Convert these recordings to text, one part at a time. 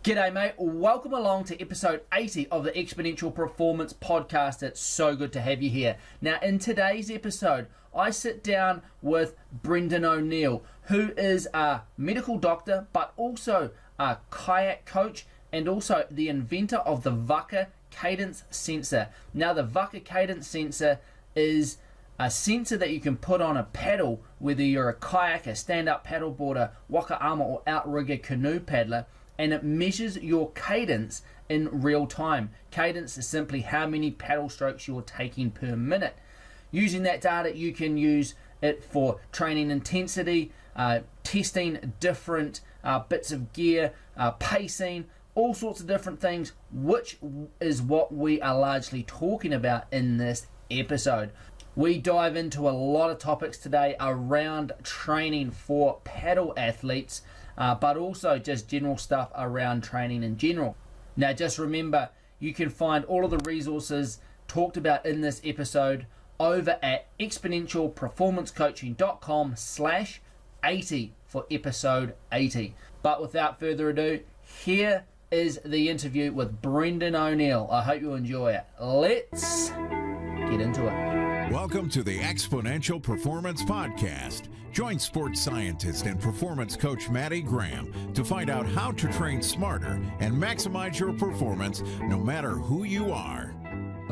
G'day mate, welcome along to episode 80 of the Exponential Performance Podcast. It's so good to have you here. Now in today's episode, I sit down with Brendan O'Neill, who is a medical doctor, but also a kayak coach and also the inventor of the Vaca Cadence sensor. Now the Vaca Cadence sensor is a sensor that you can put on a paddle, whether you're a kayaker, stand-up paddleboarder, waka ama or outrigger canoe paddler, and it measures your cadence in real time. Cadence is simply how many paddle strokes you're taking per minute. Using that data, you can use it for training intensity, testing different bits of gear, pacing, all sorts of different things, which is what we are largely talking about in this episode. We dive into a lot of topics today around training for paddle athletes, but also just general stuff around training in general. Now just remember, you can find all of the resources talked about in this episode over at exponentialperformancecoaching.com/80 for episode 80. But without further ado, here is the interview with Brendan O'Neill. I hope you enjoy it. Let's get into it. Welcome to the Exponential Performance Podcast. Join sports scientist and performance coach Matty Graham to find out how to train smarter and maximize your performance no matter who you are.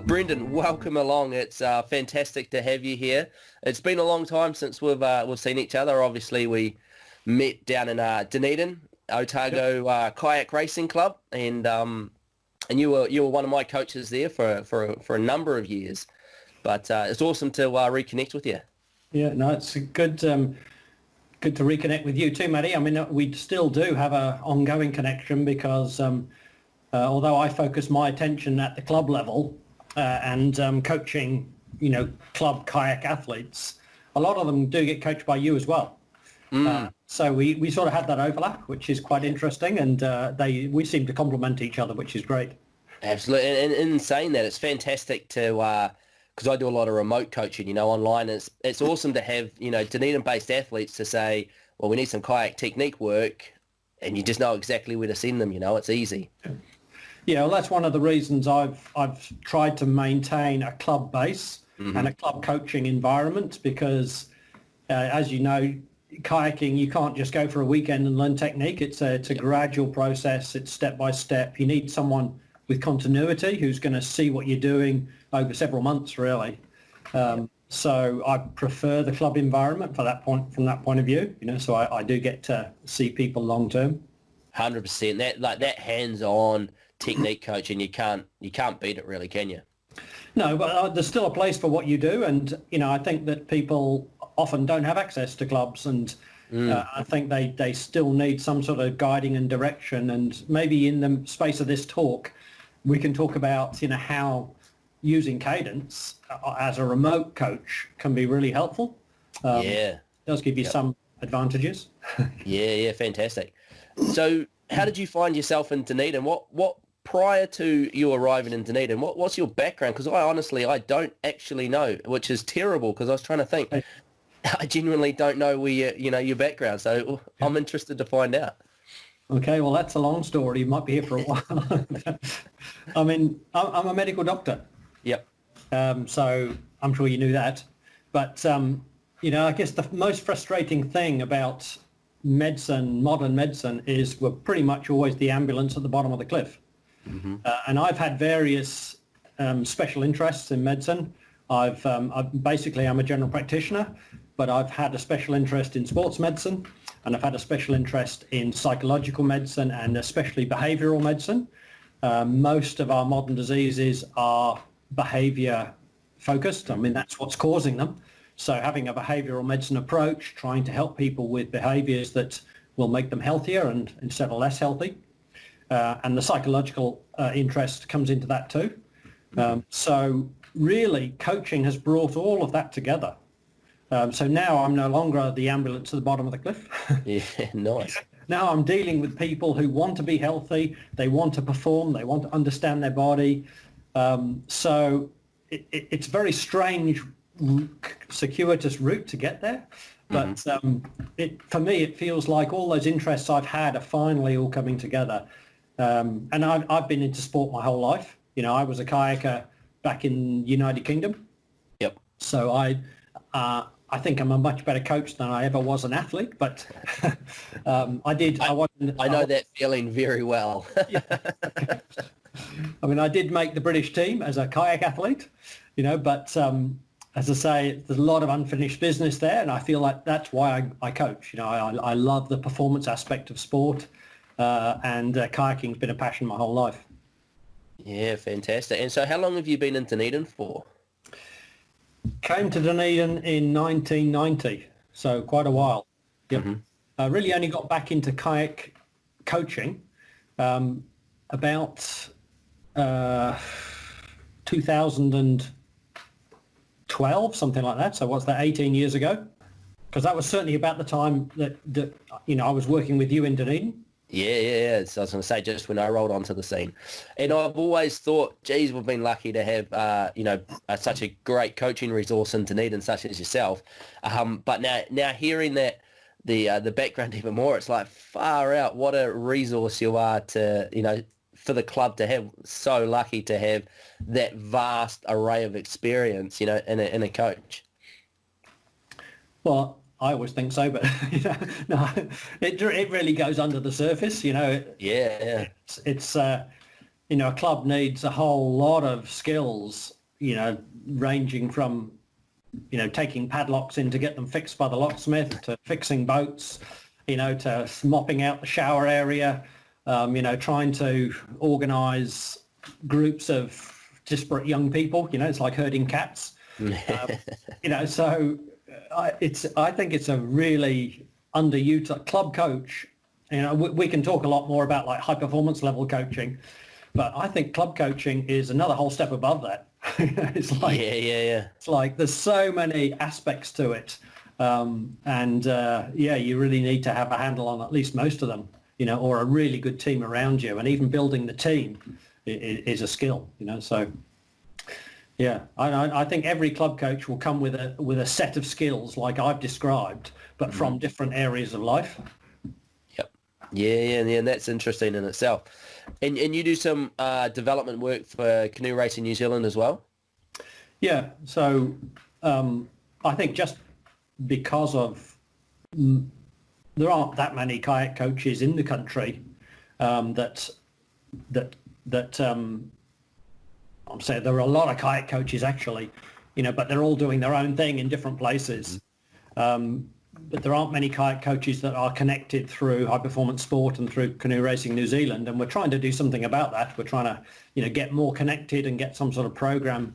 Brendan, welcome along. It's fantastic to have you here. It's been a long time since we've seen each other. Obviously, we met down in Dunedin, Otago Kayak Racing Club, and you were one of my coaches there for a number of years. But it's awesome to reconnect with you. Yeah, no, it's good to reconnect with you too, Matty. I mean, we still do have an ongoing connection because although I focus my attention at the club level and coaching, club kayak athletes, a lot of them do get coached by you as well. So we sort of had that overlap, which is quite interesting, and we seem to complement each other, which is great. Absolutely, and in saying that, it's fantastic to. Because I do a lot of remote coaching, online. It's awesome to have, Dunedin-based athletes to say, well, we need some kayak technique work, and you just know exactly where to send them, it's easy. Yeah, well, that's one of the reasons I've tried to maintain a club base and a club coaching environment because, as you know, kayaking, you can't just go for a weekend and learn technique. It's a gradual process. It's step by step. You need someone with continuity who's going to see what you're doing over several months, really. So I prefer the club environment from that point of view. So I do get to see people long term. 100%. That hands-on technique coaching, you can't beat it, really, can you? No, but there's still a place for what you do, and I think that people often don't have access to clubs, and I think they still need some sort of guiding and direction. And maybe in the space of this talk, we can talk about how using Cadence as a remote coach can be really helpful. It does give you some advantages. Yeah, fantastic. So how did you find yourself in Dunedin? What prior to you arriving in Dunedin, what's your background? Because I don't actually know, which is terrible because I was trying to think. I genuinely don't know where your background, so I'm interested to find out. Okay, well, that's a long story. You might be here for a while. I mean, I'm a medical doctor. Yep. So I'm sure you knew that. But, I guess the most frustrating thing about modern medicine, is we're pretty much always the ambulance at the bottom of the cliff. And I've had various special interests in medicine. I'm a general practitioner, but I've had a special interest in sports medicine, and I've had a special interest in psychological medicine and especially behavioral medicine. Most of our modern diseases are behavior focused. I mean, that's what's causing them. So having a behavioral medicine approach, trying to help people with behaviors that will make them healthier and instead of less healthy. And the psychological interest comes into that too. So really, coaching has brought all of that together. So now I'm no longer the ambulance at the bottom of the cliff. Yeah, nice. Now I'm dealing with people who want to be healthy, they want to perform, they want to understand their body. So it's a very strange, circuitous route to get there. But for me, it feels like all those interests I've had are finally all coming together. And I've been into sport my whole life. I was a kayaker back in United Kingdom. Yep. So I think I'm a much better coach than I ever was an athlete, but I know that feeling very well. Yeah. I mean, I did make the British team as a kayak athlete, but as I say, there's a lot of unfinished business there, and I feel like that's why I coach. I love the performance aspect of sport, and kayaking's been a passion my whole life. Yeah, fantastic. And so how long have you been in Dunedin for? Came to Dunedin in 1990, so quite a while. Yep. Mm-hmm. I really only got back into kayak coaching about 2012, something like that. So what's that, 18 years ago? Because that was certainly about the time that I was working with you in Dunedin. Yeah. So I was going to say, just when I rolled onto the scene. And I've always thought, geez, we've been lucky to have, such a great coaching resource in Dunedin, such as yourself. But now hearing that, the background even more, it's like, far out, what a resource you are to, for the club to have. So lucky to have that vast array of experience, in a coach. Well, I always think so, but no, it really goes under the surface. Yeah. It's a club needs a whole lot of skills. Ranging from taking padlocks in to get them fixed by the locksmith, to fixing boats, to mopping out the shower area, trying to organise groups of disparate young people. It's like herding cats. So. I think it's a really underutilized club coach. We can talk a lot more about like high performance level coaching, but I think club coaching is another whole step above that. It's like It's like there's so many aspects to it, you really need to have a handle on at least most of them, or a really good team around you, and even building the team is a skill. So. Yeah, I think every club coach will come with a set of skills like I've described, but from different areas of life. Yep. Yeah, and that's interesting in itself. And you do some development work for Canoe Racing New Zealand as well? Yeah, so I think just because of there aren't that many kayak coaches in the country that I'm saying there are a lot of kayak coaches actually, but they're all doing their own thing in different places. But there aren't many kayak coaches that are connected through High Performance Sport and through Canoe Racing New Zealand, and we're trying to do something about that. We're trying to, get more connected and get some sort of program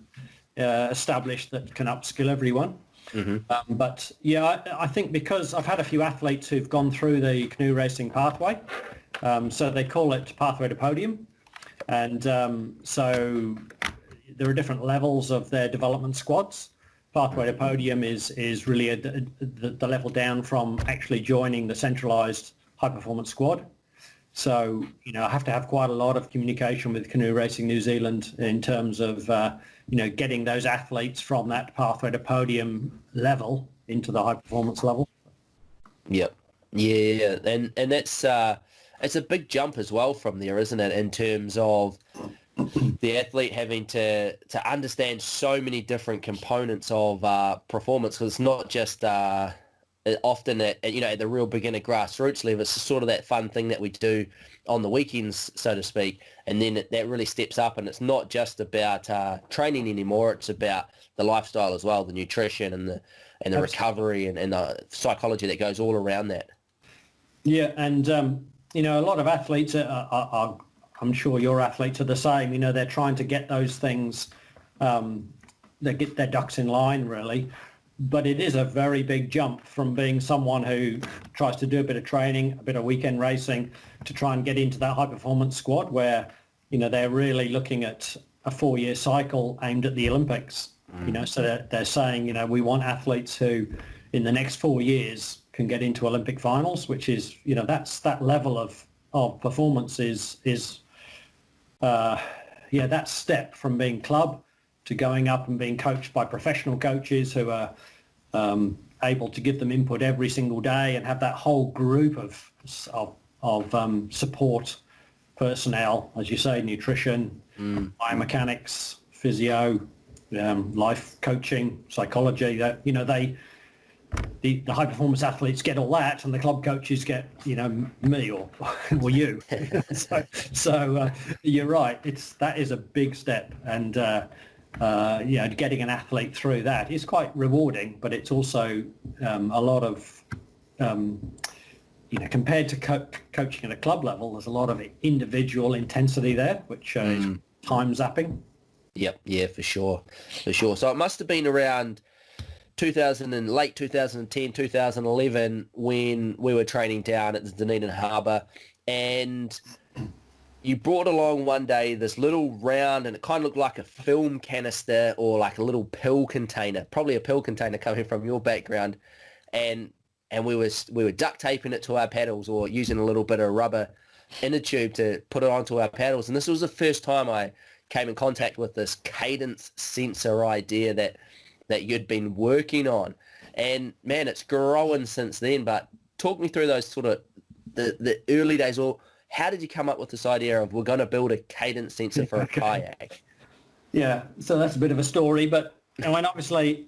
established that can upskill everyone. Mm-hmm. I think because I've had a few athletes who've gone through the canoe racing pathway, so they call it Pathway to Podium. And so there are different levels of their development squads. Pathway to Podium is really the level down from actually joining the centralised high-performance squad. So, I have to have quite a lot of communication with Canoe Racing New Zealand in terms of, getting those athletes from that Pathway to Podium level into the high-performance level. Yep. Yeah, and that's... it's a big jump as well from there, isn't it, in terms of the athlete having to understand so many different components of performance, because it's not just often at the real beginner grassroots level. It's sort of that fun thing that we do on the weekends, so to speak, and then that really steps up, and it's not just about training anymore. It's about the lifestyle as well, the nutrition and the recovery and the psychology that goes all around that. Yeah, and a lot of athletes are, I'm sure your athletes are the same. They're trying to get those things, they get their ducks in line, really. But it is a very big jump from being someone who tries to do a bit of training, a bit of weekend racing, to try and get into that high-performance squad where, they're really looking at a 4-year cycle aimed at the Olympics. So they're saying, we want athletes who, in the next 4 years, can get into Olympic finals, which is, that's that level of performance is that step from being club to going up and being coached by professional coaches who are able to give them input every single day and have that whole group of support personnel, as you say, nutrition, biomechanics, physio, life coaching, psychology. That, you know, the high performance athletes get all that, and the club coaches get, you know, me or you. so you're right. That is a big step, and you know, getting an athlete through that is quite rewarding, but it's also a lot of you know, compared to coaching at a club level, there's a lot of individual intensity there, which is time zapping. Yep, yeah, for sure. So it must have been around late 2010, 2011 when we were training down at the Dunedin Harbour, and you brought along one day this little round, and it kind of looked like a film canister or like a little pill container, probably a pill container coming from your background, and we were duct taping it to our paddles or using a little bit of rubber inner tube to put it onto our paddles. And this was the first time I came in contact with this Cadence sensor idea that you'd been working on. And man, it's growing since then. But talk me through those sort of the early days, or how did you come up with this idea of we're going to build a Cadence sensor for a kayak? Yeah, so that's a bit of a story. But when obviously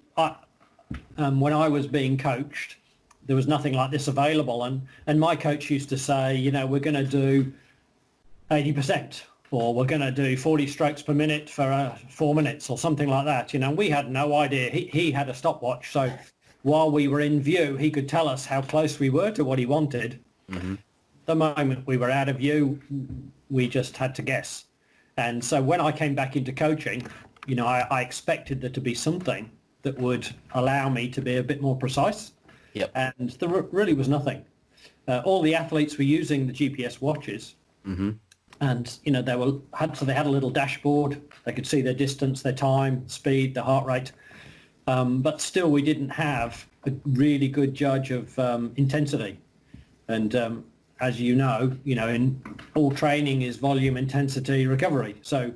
when I was being coached, there was nothing like this available. And my coach used to say, you know, we're going to do 80%, or we're going to do 40 strokes per minute for 4 minutes or something like that. You know, we had no idea. He had a stopwatch. So while we were in view, he could tell us how close we were to what he wanted. Mm-hmm. The moment we were out of view, we just had to guess. And so when I came back into coaching, you know, I expected there to be something that would allow me to be a bit more precise. Yep. And there really was nothing. All the athletes were using the GPS watches, and you know they had a little dashboard. They could see their distance, their time, speed, their heart rate, but still we didn't have a really good judge of intensity. And as you know, in all training is volume, intensity, recovery. So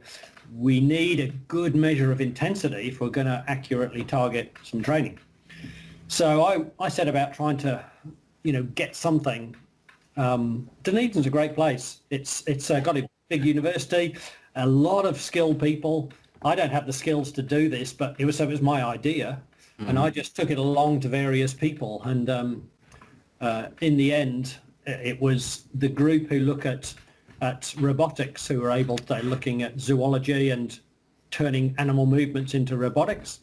we need a good measure of intensity if we're going to accurately target some training. So I set about trying to, you know, get something. Dunedin's a great place. It's got a big university, a lot of skilled people. I don't have the skills to do this, but it was my idea, and I just took it along to various people. And in the end, it was the group who look at robotics who were able to, looking at zoology and turning animal movements into robotics.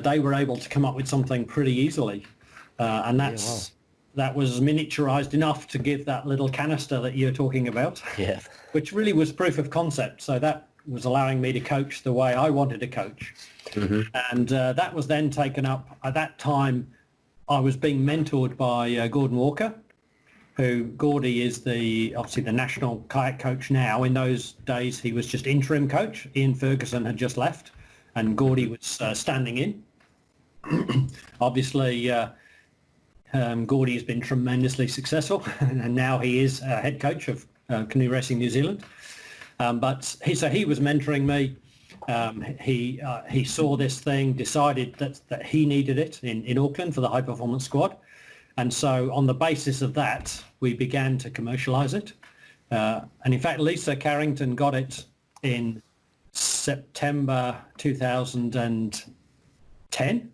They were able to come up with something pretty easily, and that was miniaturized enough to give that little canister that you're talking about, which really was proof of concept. So that was allowing me to coach the way I wanted to coach. And that was then taken up. At that time, I was being mentored by Gordon Walker, who Gordy is obviously the national kayak coach now. In those days, he was just interim coach. Ian Ferguson had just left, and Gordy was standing in. Obviously, Gordy has been tremendously successful, and now he is head coach of Canoe Racing New Zealand. But he was mentoring me. He saw this thing, decided that he needed it in Auckland for the high performance squad. And so on the basis of that, we began to commercialize it. And in fact, Lisa Carrington got it in September 2010.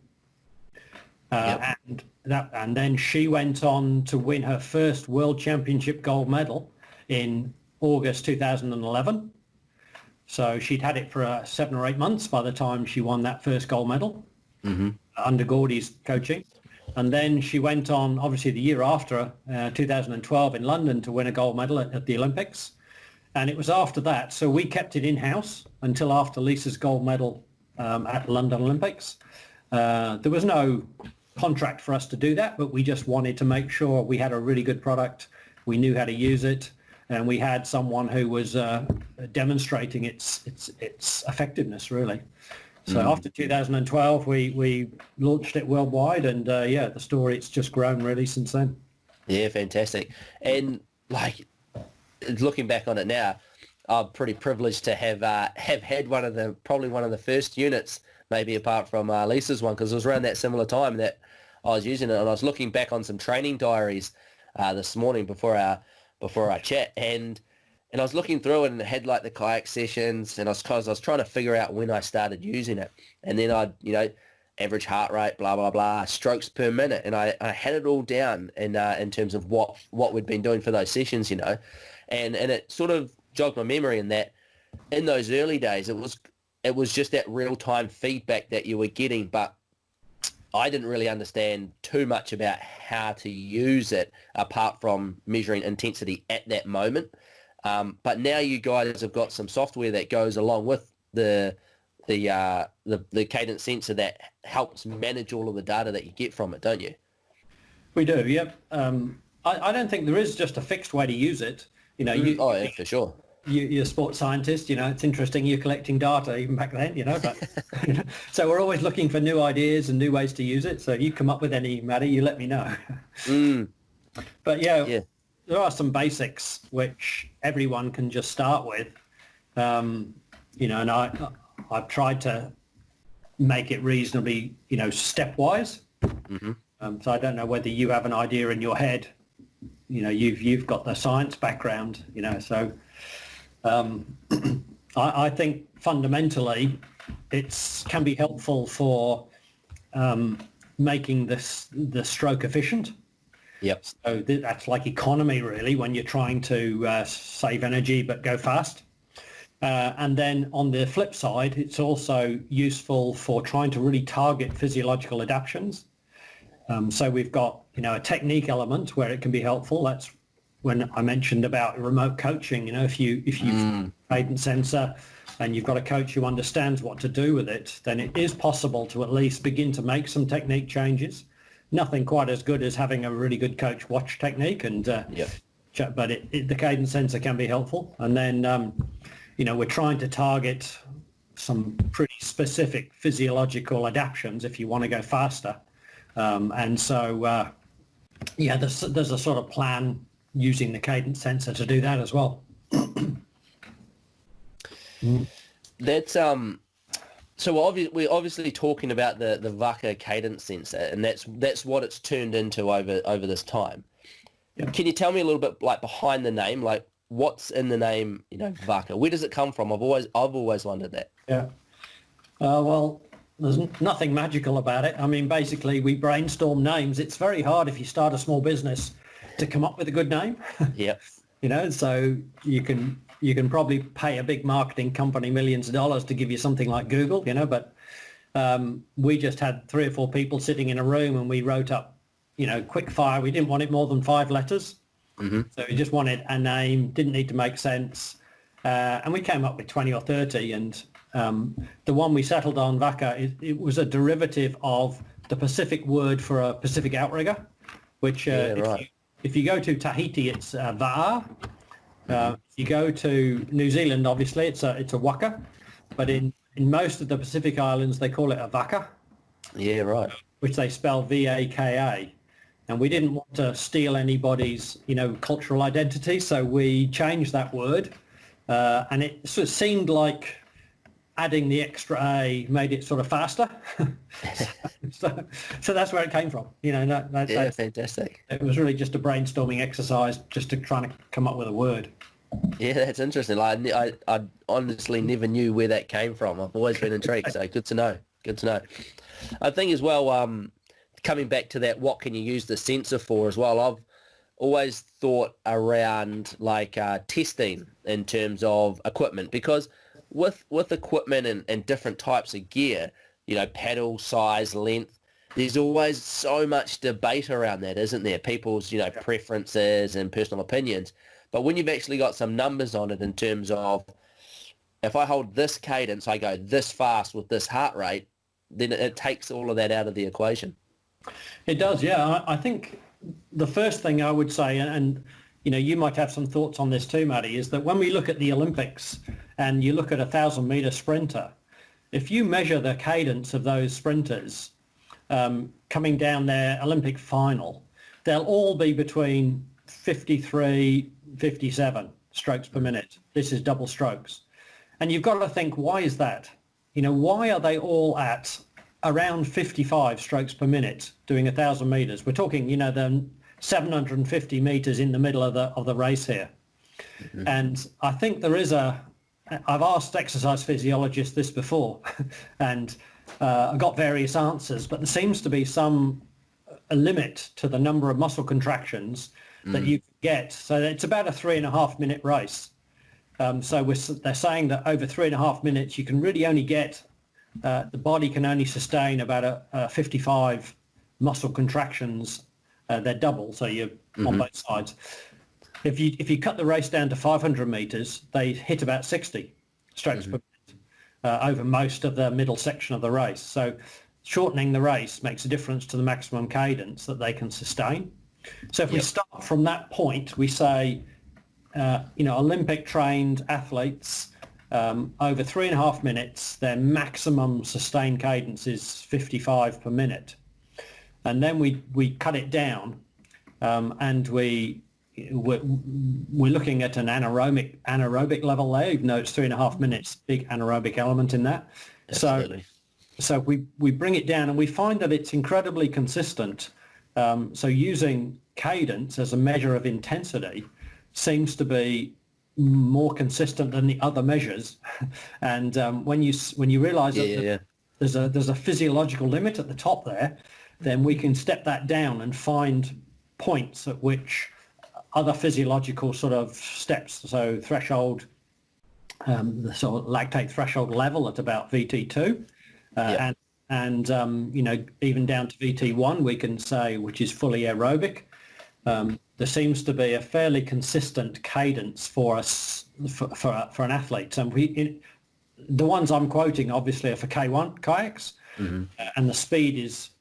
And then she went on to win her first World Championship gold medal in August 2011. So she'd had it for 7 or 8 months by the time she won that first gold medal under Gordy's coaching. And then she went on, obviously the year after, 2012 in London, to win a gold medal at the Olympics. And it was after that. So we kept it in-house until after Lisa's gold medal at London Olympics. There was no contract for us to do that, but we just wanted to make sure we had a really good product, we knew how to use it, and we had someone who was demonstrating its effectiveness, really. So after 2012, we launched it worldwide, and the story, it's just grown really since then. Yeah, fantastic. And like looking back on it now, I'm pretty privileged to have had probably one of the first units, maybe apart from Lisa's one, because it was around that similar time that I was using it, and I was looking back on some training diaries this morning before our chat, and And I was looking through it and it had like the kayak sessions, and I was trying to figure out when I started using it. And then average heart rate, blah, blah, blah, strokes per minute. And I had it all down in terms of what we'd been doing for those sessions, and it sort of jogged my memory in that in those early days, it was just that real-time feedback that you were getting, but I didn't really understand too much about how to use it apart from measuring intensity at that moment. But now you guys have got some software that goes along with the Cadence sensor that helps manage all of the data that you get from it, don't you? We do, yep. I don't think there is just a fixed way to use it. Yeah, for sure. You're a sports scientist, it's interesting you're collecting data even back then, but so we're always looking for new ideas and new ways to use it. So if you come up with any, Matty, you let me know. But yeah, there are some basics which everyone can just start with, and I've tried to make it reasonably, stepwise. So I don't know whether you have an idea in your head. You've got the science background, so I think fundamentally it can be helpful for making the stroke efficient. Yep. So that's like economy really when you're trying to save energy but go fast. And then on the flip side, it's also useful for trying to really target physiological adaptations. So we've got, a technique element where it can be helpful. That's when I mentioned about remote coaching. If you've Cadence sensor and you've got a coach who understands what to do with it, then it is possible to at least begin to make some technique changes. Nothing quite as good as having a really good coach watch technique, but the Cadence sensor can be helpful. And then, we're trying to target some pretty specific physiological adaptations if you want to go faster. And so, there's a sort of plan using the Cadence sensor to do that as well. That's so we're obviously talking about the Vaca Cadence sensor, and that's what it's turned into over this time. Yeah. Can you tell me a little bit like behind the name, like what's in the name, Vaca? Where does it come from? I've always wondered that. Yeah. Well, there's nothing magical about it. I mean, basically, we brainstorm names. It's very hard if you start a small business to come up with a good name. Yep. So you can probably pay a big marketing company millions of dollars to give you something like Google, but we just had 3 or 4 people sitting in a room and we wrote up, quick fire. We didn't want it more than 5 letters. Mm-hmm. So we just wanted a name, didn't need to make sense. And we came up with 20 or 30. And the one we settled on, Vaca, it was a derivative of the Pacific word for a Pacific outrigger, which if you go to Tahiti, it's Va'a. If you go to New Zealand, obviously, it's a Waka. But in most of the Pacific Islands, they call it a Vaca. Yeah, right. Which they spell V-A-K-A. And we didn't want to steal anybody's, cultural identity, so we changed that word. And it sort of seemed like adding the extra A made it sort of faster. so that's where it came from. That's fantastic. It was really just a brainstorming exercise just to try to come up with a word. Yeah, that's interesting. I honestly never knew where that came from. I've always been intrigued, so good to know. I think as well, coming back to that, what can you use the sensor for as well? I've always thought around like testing in terms of equipment, because with equipment and different types of gear, paddle size, length, there's always so much debate around that, isn't there? People's, preferences and personal opinions. But when you've actually got some numbers on it in terms of, if I hold this cadence, I go this fast with this heart rate, then it takes all of that out of the equation. It does, yeah. I think the first thing I would say, and you might have some thoughts on this too, Matty, is that when we look at the Olympics and you look at a 1,000-meter sprinter, if you measure the cadence of those sprinters coming down their Olympic final, they'll all be between 53, 57 strokes per minute. This is double strokes. And you've got to think, why is that? Why are they all at around 55 strokes per minute doing 1,000 meters? We're talking, the 750 meters in the middle of the race here. And I think there is I've asked exercise physiologists this before, and I got various answers, but there seems to be a limit to the number of muscle contractions that you can get. So it's about a 3.5 minute race. So they're saying that over 3.5 minutes, you can really only get, the body can only sustain about a 55 muscle contractions. They're double, so you're on both sides. If you cut the race down to 500 meters, they hit about 60 strokes per minute over most of the middle section of the race. So shortening the race makes a difference to the maximum cadence that they can sustain. So if we start from that point, we say, Olympic trained athletes, over 3.5 minutes, their maximum sustained cadence is 55 per minute. And then we cut it down, and we're looking at an anaerobic level there, even though it's 3.5 minutes, big anaerobic element in that. Absolutely. So we bring it down, and we find that it's incredibly consistent. So using cadence as a measure of intensity seems to be more consistent than the other measures. And when you realise that there's a physiological limit at the top there, then we can step that down and find points at which other physiological sort of steps, so threshold, the sort of lactate threshold level at about VT2, and even down to VT1, we can say, which is fully aerobic. There seems to be a fairly consistent cadence for us for an athlete. So the ones I'm quoting obviously are for K1 kayaks, and the speed is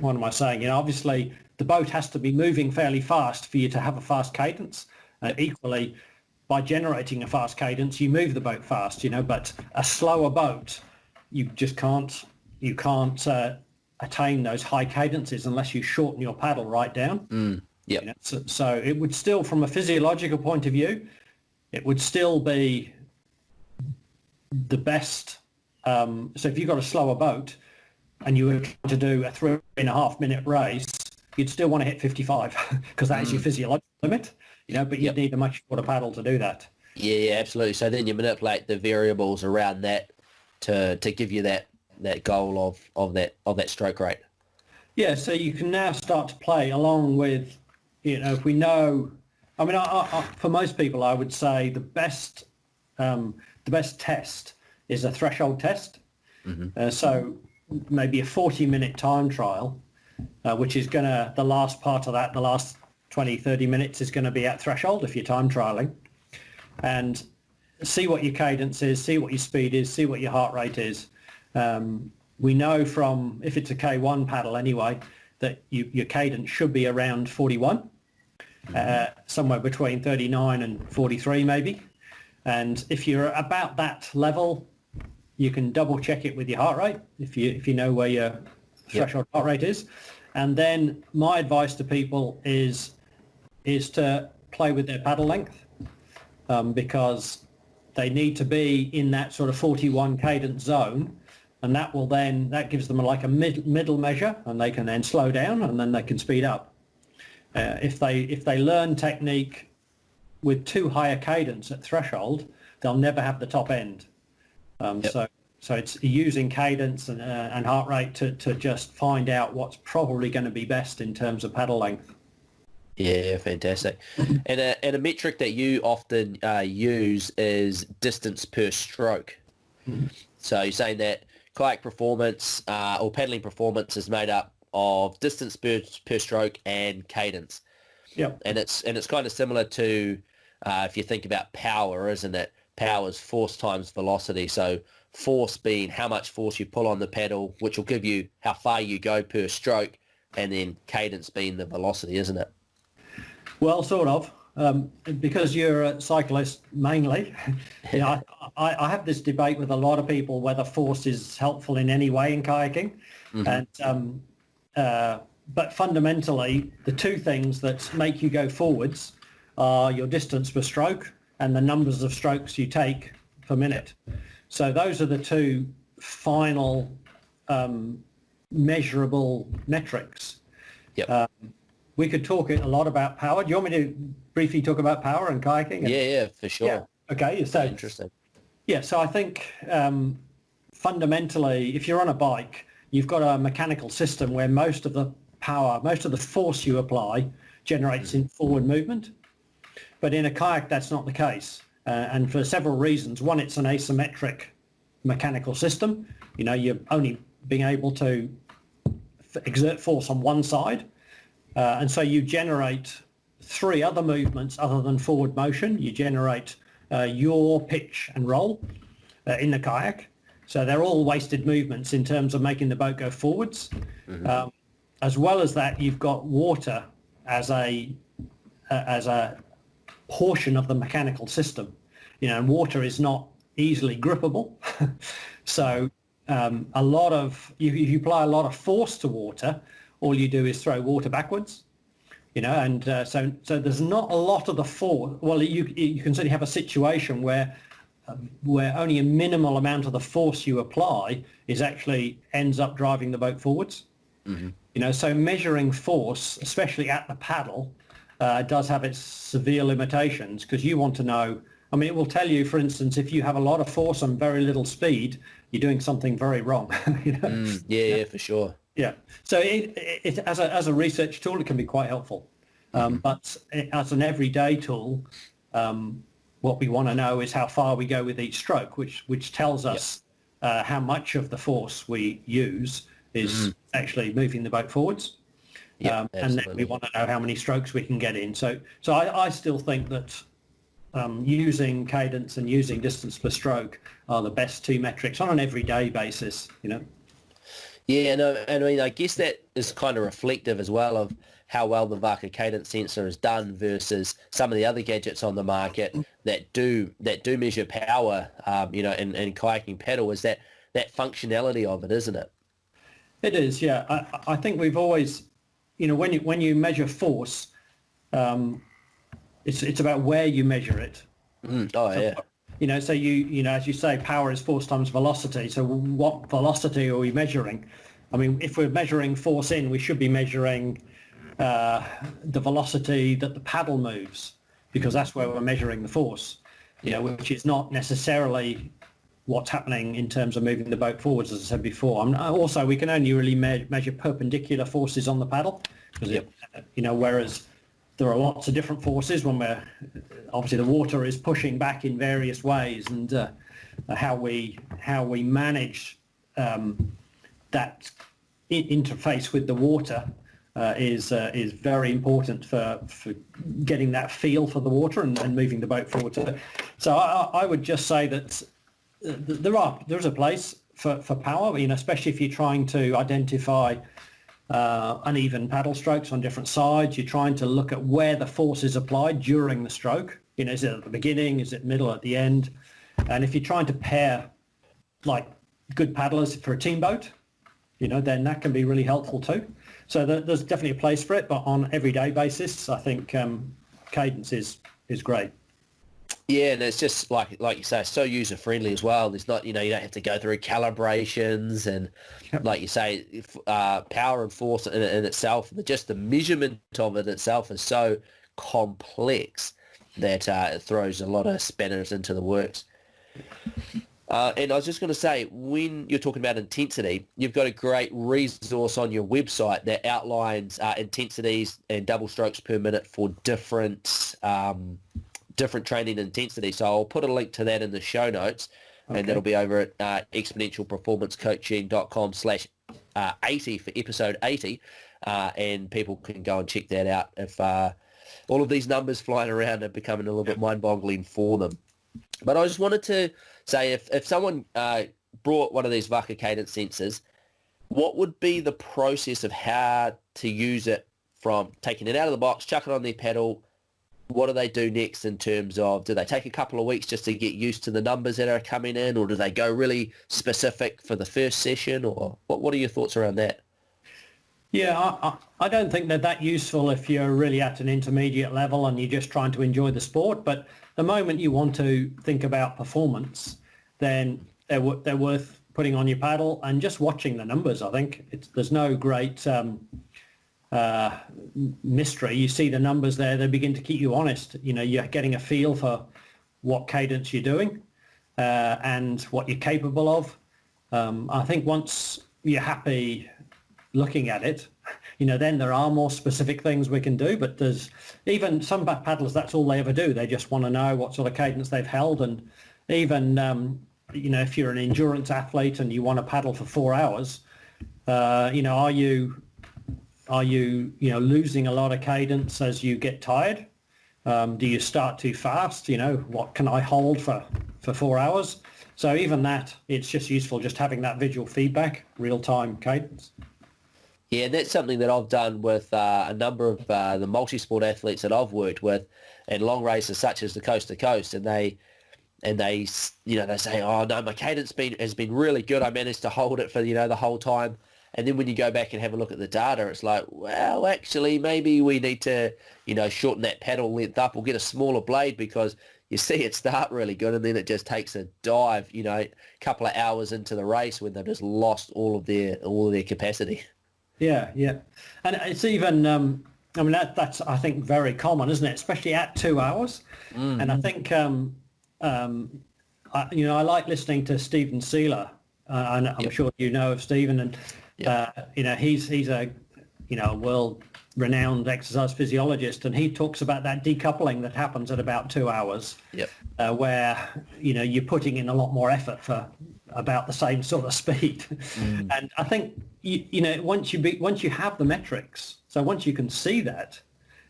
what am I saying? Obviously the boat has to be moving fairly fast for you to have a fast cadence. Equally, by generating a fast cadence, you move the boat fast. But a slower boat, you can't attain those high cadences unless you shorten your paddle right down. So it would still, from a physiological point of view, it would still be the best. So if you've got a slower boat and you were trying to do a 3.5 minute race, you'd still want to hit 55 because that is your physiological limit, but you'd need a much shorter paddle to do that. Yeah, absolutely. So then you manipulate the variables around that to give you that goal of that stroke rate. Yeah, so you can now start to play along with, if we know, for most people, I would say the best test is a threshold test. So maybe a 40-minute time trial, which is the last part of that, the last 20, 30 minutes is going to be at threshold if you're time trialing, and see what your cadence is, see what your speed is, see what your heart rate is. We know from, if it's a K1 paddle anyway, that your cadence should be around 41, somewhere between 39 and 43 maybe. And if you're about that level, you can double check it with your heart rate if you know where your threshold heart rate is. And then my advice to people is to play with their paddle length, because they need to be in that sort of 41 cadence zone, and that gives them like a middle measure, and they can then slow down and then they can speed up. If they learn technique with too high a cadence at threshold, they'll never have the top end. So it's using cadence and heart rate to just find out what's probably going to be best in terms of paddle length. Yeah, fantastic. And a metric that you often use is distance per stroke. So you're saying that kayak performance or paddling performance is made up of distance per stroke and cadence. Yep. And it's kind of similar to if you think about power, isn't it? Power is force times velocity. So force being how much force you pull on the paddle, which will give you how far you go per stroke, and then cadence being the velocity, isn't it? Well, sort of. Because you're a cyclist mainly, I have this debate with a lot of people whether force is helpful in any way in kayaking. And but fundamentally, the two things that make you go forwards are your distance per stroke and the numbers of strokes you take per minute. So those are the two final measurable metrics. Yep. we could talk a lot about power. Do you want me to briefly talk about power and kayaking? Yeah, for sure. Yeah. Okay. So interesting. Yeah. So I think fundamentally, if you're on a bike, you've got a mechanical system where most of the power, most of the force you apply generates in forward movement. But in a kayak, that's not the case. And for several reasons. One, it's an asymmetric mechanical system. You're only being able to exert force on one side. And so you generate three other movements other than forward motion. You generate yaw, pitch and roll in the kayak. So they're all wasted movements in terms of making the boat go forwards. As well as that, you've got water as a portion of the mechanical system. And water is not easily grippable. So if you apply a lot of force to water, all you do is throw water backwards. And so there's not a lot of the force. Well, you can certainly have a situation where only a minimal amount of the force you apply is actually ends up driving the boat forwards. So measuring force, especially at the paddle, does have its severe limitations, because you want to know. I mean, it will tell you, for instance, if you have a lot of force and very little speed, you're doing something very wrong. Yeah, for sure. Yeah. So it as a research tool, it can be quite helpful. But as an everyday tool, what we want to know is how far we go with each stroke, which tells us how much of the force we use is actually moving the boat forwards. And then we want to know how many strokes we can get in. So I still think that using cadence and using distance per stroke are the best two metrics on an everyday basis. Yeah, no, and I mean, I guess that is kind of reflective as well of how well the Vaca cadence sensor has done versus some of the other gadgets on the market that do measure power, in kayaking paddle, is that functionality of it, isn't it? It is, yeah. I think we've always, when you measure force, it's about where you measure it. So as you say, power is force times velocity. So what velocity are we measuring? I mean, if we're measuring force in, we should be measuring the velocity that the paddle moves, because that's where we're measuring the force, which is not necessarily what's happening in terms of moving the boat forwards, as I said before. Also, we can only really measure perpendicular forces on the paddle, because whereas there are lots of different forces when obviously the water is pushing back in various ways, and how we manage that interface with the water is very important for getting that feel for the water and moving the boat forward. So I would just say that there's a place for power, especially if you're trying to identify uneven paddle strokes on different sides. You're trying to look at where the force is applied during the stroke. Is it at the beginning? Is it middle, at the end? And if you're trying to pair like good paddlers for a team boat, then that can be really helpful too. So there's definitely a place for it, but on everyday basis, I think Cadence is great. Yeah, and it's just like you say, so user friendly as well. There's not, you don't have to go through calibrations and, like you say, power and force in itself. Just the measurement of it itself is so complex that it throws a lot of spanners into the works. And I was just going to say, when you're talking about intensity, you've got a great resource on your website that outlines intensities and double strokes per minute for different training intensity. So I'll put a link to that in the show notes, and that'll be over at exponentialperformancecoaching.com/80 for episode 80, and people can go and check that out if all of these numbers flying around are becoming a little bit mind-boggling for them. But I just wanted to say, if someone brought one of these Vaca cadence sensors, what would be the process of how to use it, from taking it out of the box, chuck it on their paddle? What do they do next in terms of, do they take a couple of weeks just to get used to the numbers that are coming in, or do they go really specific for the first session, or what are your thoughts around that? Yeah, I don't think they're that useful if you're really at an intermediate level and you're just trying to enjoy the sport. But the moment you want to think about performance, then they're worth putting on your paddle and just watching the numbers. I think there's no great mystery. You see the numbers there, they begin to keep you honest. You're getting a feel for what cadence you're doing and what you're capable of. I think once you're happy looking at it, then there are more specific things we can do, but there's even some paddlers, that's all they ever do. They just want to know what sort of cadence they've held. And even, if you're an endurance athlete and you want to paddle for 4 hours, are you losing a lot of cadence as you get tired? Do you start too fast? What can I hold for 4 hours? So even that, it's just useful just having that visual feedback, real-time cadence. Yeah, that's something that I've done with a number of the multi-sport athletes that I've worked with in long races such as the Coast to Coast, and they say, oh no, my cadence has been really good. I managed to hold it for the whole time. And then when you go back and have a look at the data, it's like, well, actually, maybe we need to, shorten that paddle length up or get a smaller blade, because you see it start really good and then it just takes a dive, a couple of hours into the race when they've just lost all of their capacity. Yeah. And it's even, that's, I think, very common, isn't it? Especially at 2 hours. Mm. And I think, I like listening to Stephen Seeler. And I'm sure you know of Stephen, and he's a world-renowned exercise physiologist, and he talks about that decoupling that happens at about 2 hours, where you're putting in a lot more effort for about the same sort of speed. Mm. And I think once you have the metrics, so once you can see that,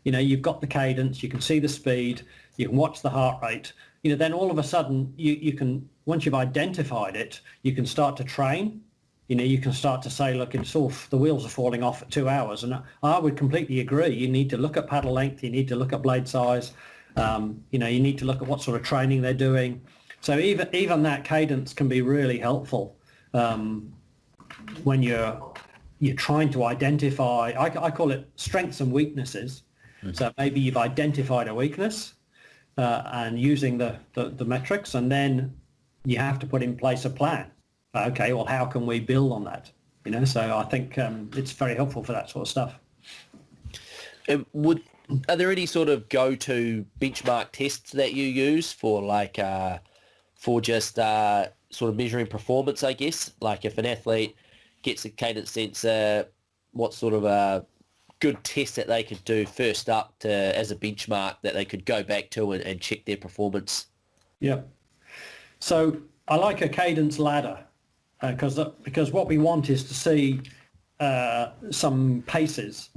you've got the cadence, you can see the speed, you can watch the heart rate. Then all of a sudden you can, once you've identified it, you can start to train. You can start to say, look, the wheels are falling off at 2 hours. And I would completely agree. You need to look at paddle length. You need to look at blade size. You need to look at what sort of training they're doing. So even that cadence can be really helpful when you're trying to identify, I call it strengths and weaknesses. Mm-hmm. So maybe you've identified a weakness and using the metrics, and then you have to put in place a plan. Okay, well, how can we build on that? So I think it's very helpful for that sort of stuff. Are there any sort of go-to benchmark tests that you use for just sort of measuring performance, I guess? Like if an athlete gets a cadence sensor, what sort of a good test that they could do first up as a benchmark that they could go back to and check their performance? Yeah. So I like a cadence ladder because what we want is to see some paces,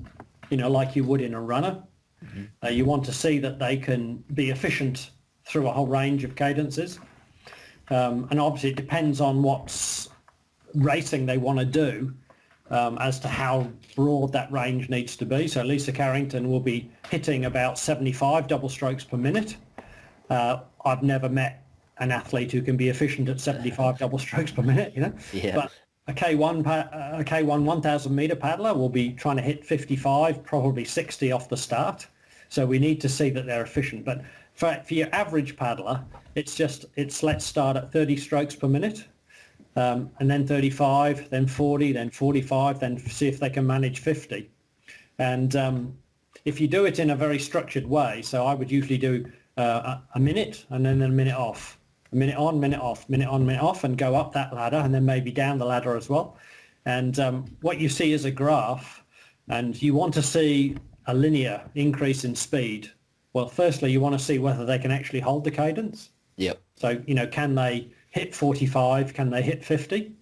like you would in a runner. Mm-hmm. You want to see that they can be efficient through a whole range of cadences. And obviously it depends on what racing they want to do as to how broad that range needs to be. So Lisa Carrington will be hitting about 75 double strokes per minute. I've never met an athlete who can be efficient at 75 double strokes per minute, Yeah. But a K1 1,000 meter paddler will be trying to hit 55, probably 60 off the start. So we need to see that they're efficient. But for your average paddler, it's let's start at 30 strokes per minute. And then 35, then 40, then 45, then see if they can manage 50. And if you do it in a very structured way, so I would usually do a minute and then a minute off, a minute on, minute off, minute on, minute off, and go up that ladder and then maybe down the ladder as well. And what you see is a graph, and you want to see a linear increase in speed. Well, firstly, you want to see whether they can actually hold the cadence. Yep. So, can they hit 45? Can they hit 50?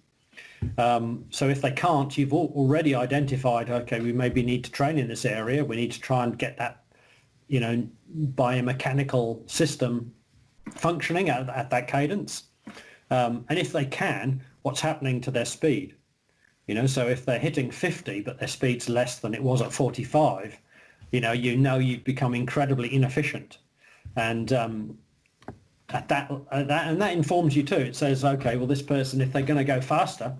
So if they can't, you've already identified, okay, we maybe need to train in this area. We need to try and get that, biomechanical system functioning at that cadence. And if they can, what's happening to their speed? So if they're hitting 50, but their speed's less than it was at 45, you've become incredibly inefficient. And that informs you too. It says, okay, well, this person, if they're going to go faster,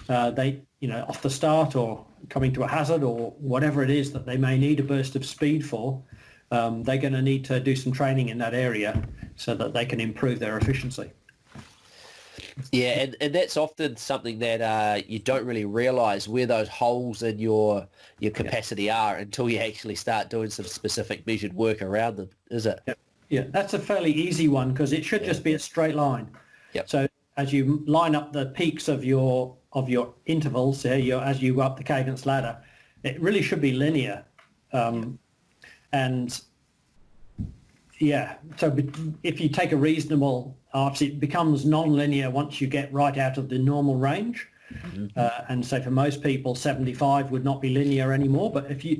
they, off the start or coming to a hazard or whatever it is that they may need a burst of speed for, they're going to need to do some training in that area so that they can improve their efficiency. Yeah, and that's often something that you don't really realise where those holes in your capacity are until you actually start doing some specific measured work around them, is it? Yeah, yeah, that's a fairly easy one because it should just be a straight line. Yep. So as you line up the peaks of your intervals, as you go up the cadence ladder, it really should be linear. And yeah, so if you take a reasonable arc, it becomes non-linear once you get right out of the normal range. And so for most people, 75 would not be linear anymore. But if you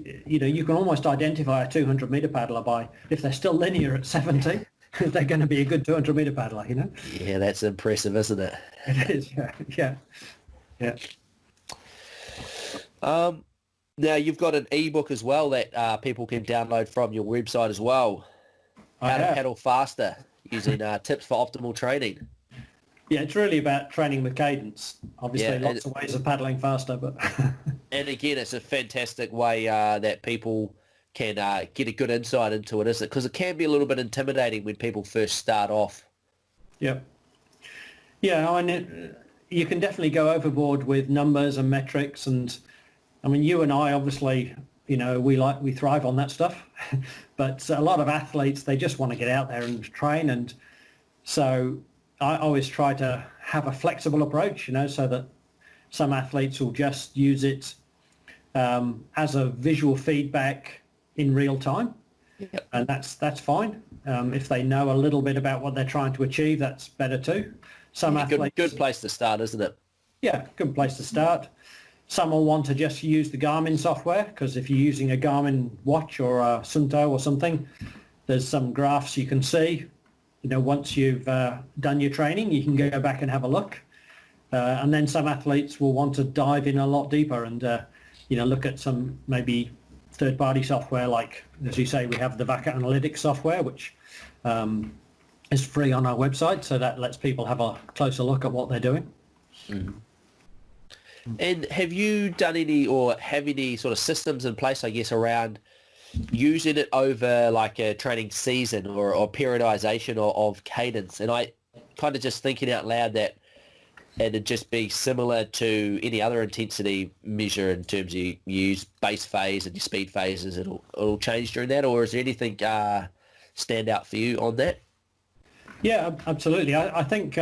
can almost identify a 200 meter paddler by, if they're still linear at 70, they're going to be a good 200 meter paddler, Yeah, that's impressive, isn't it? It is, yeah. Now, you've got an ebook as well that people can download from your website as well. How to paddle faster using tips for optimal training. Yeah, it's really about training with cadence. Obviously, lots of ways of paddling faster, but and again, it's a fantastic way that people can get a good insight into it, isn't it? Because it can be a little bit intimidating when people first start off. Yeah. I mean, you can definitely go overboard with numbers and metrics, and I mean, you and I obviously, we thrive on that stuff, but a lot of athletes, they just want to get out there and train, and so I always try to have a flexible approach, so that some athletes will just use it as a visual feedback in real time. Yep. And that's fine. If they know a little bit about what they're trying to achieve, that's better too. Some athletes, good place to start, isn't it? Yeah, good place to start. Some will want to just use the Garmin software, because if you're using a Garmin watch or a Sunto or something, there's some graphs you can see. Once you've done your training, you can go back and have a look. And then some athletes will want to dive in a lot deeper and, look at some maybe third-party software, like, as you say, we have the Vaca analytics software, which is free on our website, so that lets people have a closer look at what they're doing. Mm. And have you done any or have any sort of systems in place, I guess, around using it over like a training season or periodization of cadence? And I kind of just thinking out loud that it'd just be similar to any other intensity measure in terms of you use base phase and your speed phases. It'll change during that, or is there anything stand out for you on that? Yeah, absolutely. I think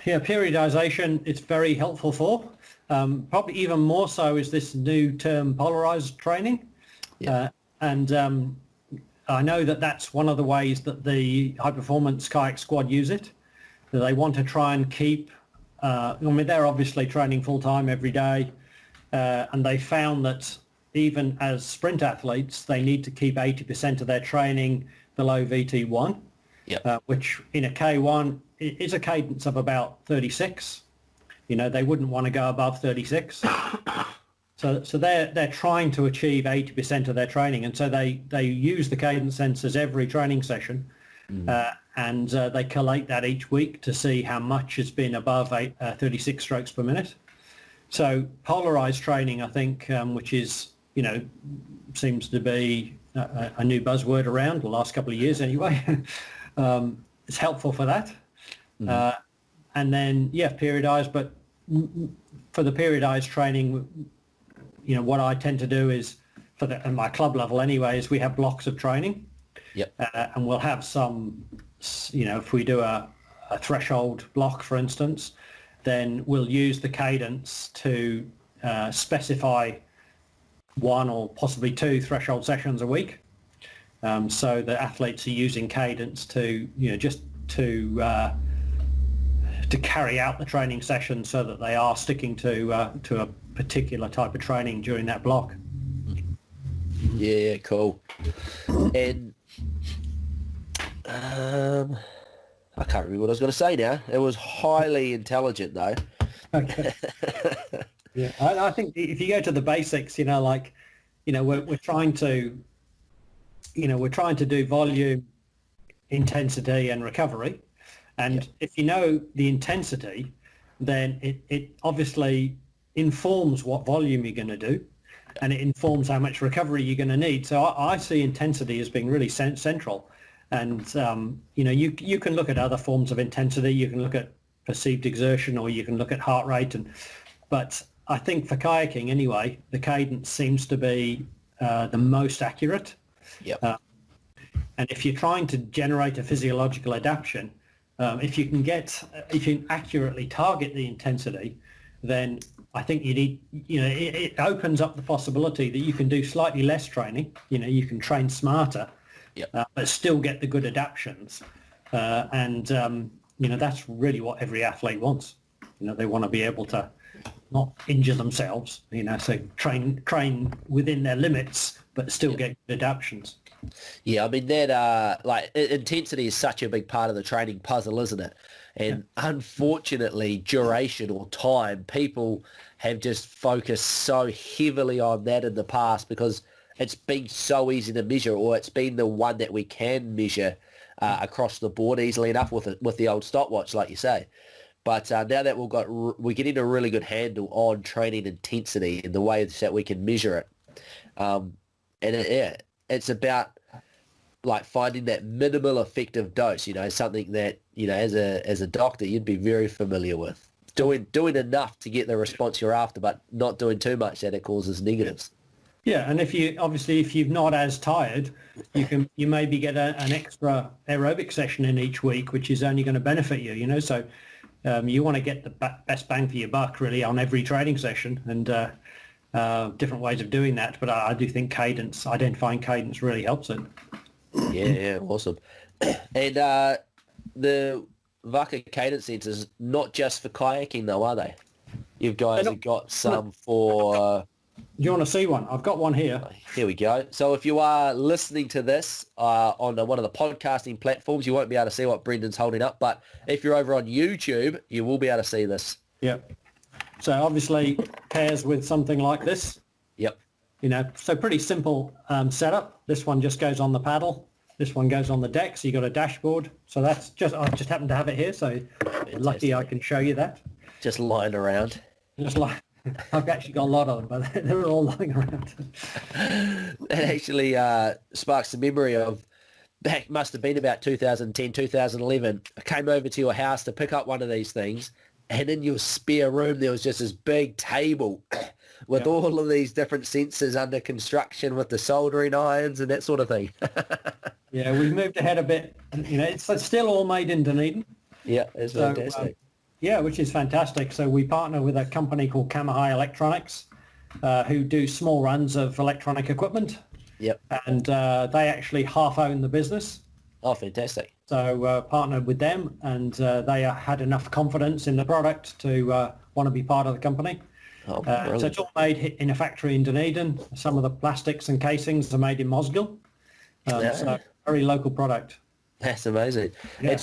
periodization it's very helpful for. Probably even more so is this new term polarized training. Yeah. And I know that's one of the ways that the high performance kayak squad use it. They want to try and keep, they're obviously training full time every day, and they found that even as sprint athletes, they need to keep 80% of their training below VT1, which in a K1 is a cadence of about 36. They wouldn't want to go above 36. So they're trying to achieve 80% of their training, and so they use the cadence sensors every training session, and they collate that each week to see how much has been above 36 strokes per minute. So polarized training, I think, which is seems to be a new buzzword around the last couple of years anyway, it's helpful for that. And then periodized, but for the periodized training, what I tend to do is, at my club level anyway, is we have blocks of training. Yep. And we'll have some, if we do a threshold block, for instance, then we'll use the cadence to specify one or possibly two threshold sessions a week. So the athletes are using cadence to, just to carry out the training session so that they are sticking to a particular type of training during that block. Yeah, cool. And I can't remember what I was going to say now. It was highly intelligent, though. Okay. Yeah, I think if you go to the basics, we're trying to, we're trying to do volume, intensity, and recovery. And if you know the intensity, then it obviously informs what volume you're going to do, and it informs how much recovery you're going to need. So I see intensity as being really central. And, you can look at other forms of intensity. You can look at perceived exertion, or you can look at heart rate. But I think for kayaking anyway, the cadence seems to be the most accurate. Yep. And if you're trying to generate a physiological adaptation, if you can accurately target the intensity, then I think it opens up the possibility that you can do slightly less training. You can train smarter, Yep. But still get the good adaptations. That's really what every athlete wants. They want to be able to not injure themselves, so train within their limits, but still get good adaptations. Yeah, I mean, that intensity is such a big part of the training puzzle, isn't it? And unfortunately, duration or time, people have just focused so heavily on that in the past because it's been so easy to measure, or it's been the one that we can measure across the board easily enough with the old stopwatch, like you say. But now that we're getting a really good handle on training intensity in the ways that we can measure it, it's about like finding that minimal effective dose. Something that as a doctor you'd be very familiar with. Doing enough to get the response you're after, but not doing too much that it causes negatives. Yeah, and if you're not as tired, you maybe get an extra aerobic session in each week, which is only going to benefit you. So you want to get the best bang for your buck really on every training session, and different ways of doing that. But I do think identifying cadence really helps it. Yeah, awesome. And the Vaca Cadence sensors, not just for kayaking though, are they? You guys have got some for... Do you want to see one? I've got one here. Here we go. So if you are listening to this on one of the podcasting platforms, you won't be able to see what Brendan's holding up. But if you're over on YouTube, you will be able to see this. Yep. So obviously pairs with something like this. Yep. So pretty simple setup. This one just goes on the paddle. This one goes on the deck. So you got a dashboard. So I just happen to have it here. So Fantastic. Lucky I can show you that. Just lying around. I've actually got a lot of them, but they're all lying around. That actually sparks the memory of back, must have been about 2010, 2011. I came over to your house to pick up one of these things, and in your spare room there was just this big table with all of these different sensors under construction with the soldering irons and that sort of thing. Yeah, we've moved ahead a bit. It's still all made in Dunedin. Yeah, it's fantastic. Yeah, which is fantastic. So we partner with a company called Kamahai Electronics, who do small runs of electronic equipment. Yep. And they actually half own the business. Oh, fantastic. So partnered with them, and they had enough confidence in the product to want to be part of the company. Oh, so it's all made in a factory in Dunedin. Some of the plastics and casings are made in Mosgiel. So very local product. That's amazing. Yeah. And